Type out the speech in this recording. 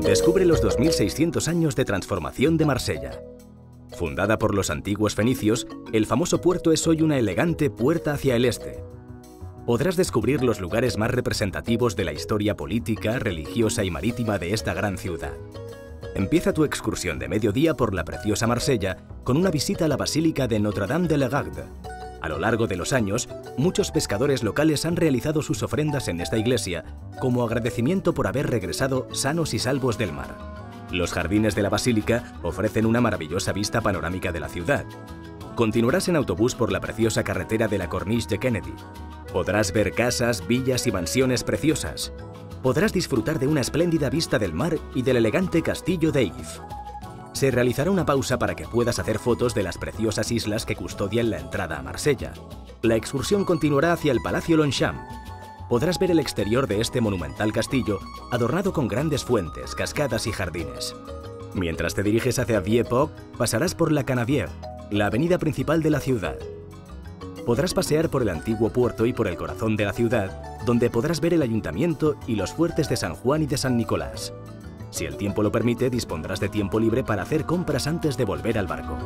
Descubre los 2600 años de transformación de Marsella. Fundada por los antiguos fenicios, el famoso puerto es hoy una elegante puerta hacia el este. Podrás descubrir los lugares más representativos de la historia política, religiosa y marítima de esta gran ciudad. Empieza tu excursión de mediodía por la preciosa Marsella con una visita a la Basílica de Notre-Dame-de-la-Garde. A lo largo de los años, muchos pescadores locales han realizado sus ofrendas en esta iglesia como agradecimiento por haber regresado sanos y salvos del mar. Los jardines de la Basílica ofrecen una maravillosa vista panorámica de la ciudad. Continuarás en autobús por la preciosa carretera de la Corniche de Kennedy. Podrás ver casas, villas y mansiones preciosas. Podrás disfrutar de una espléndida vista del mar y del elegante castillo de If. Se realizará una pausa para que puedas hacer fotos de las preciosas islas que custodian la entrada a Marsella. La excursión continuará hacia el Palacio Longchamp. Podrás ver el exterior de este monumental castillo, adornado con grandes fuentes, cascadas y jardines. Mientras te diriges hacia Vieux-Port, pasarás por la Cannebière, la avenida principal de la ciudad. Podrás pasear por el antiguo puerto y por el corazón de la ciudad, donde podrás ver el ayuntamiento y los fuertes de San Juan y de San Nicolás. Si el tiempo lo permite, dispondrás de tiempo libre para hacer compras antes de volver al barco.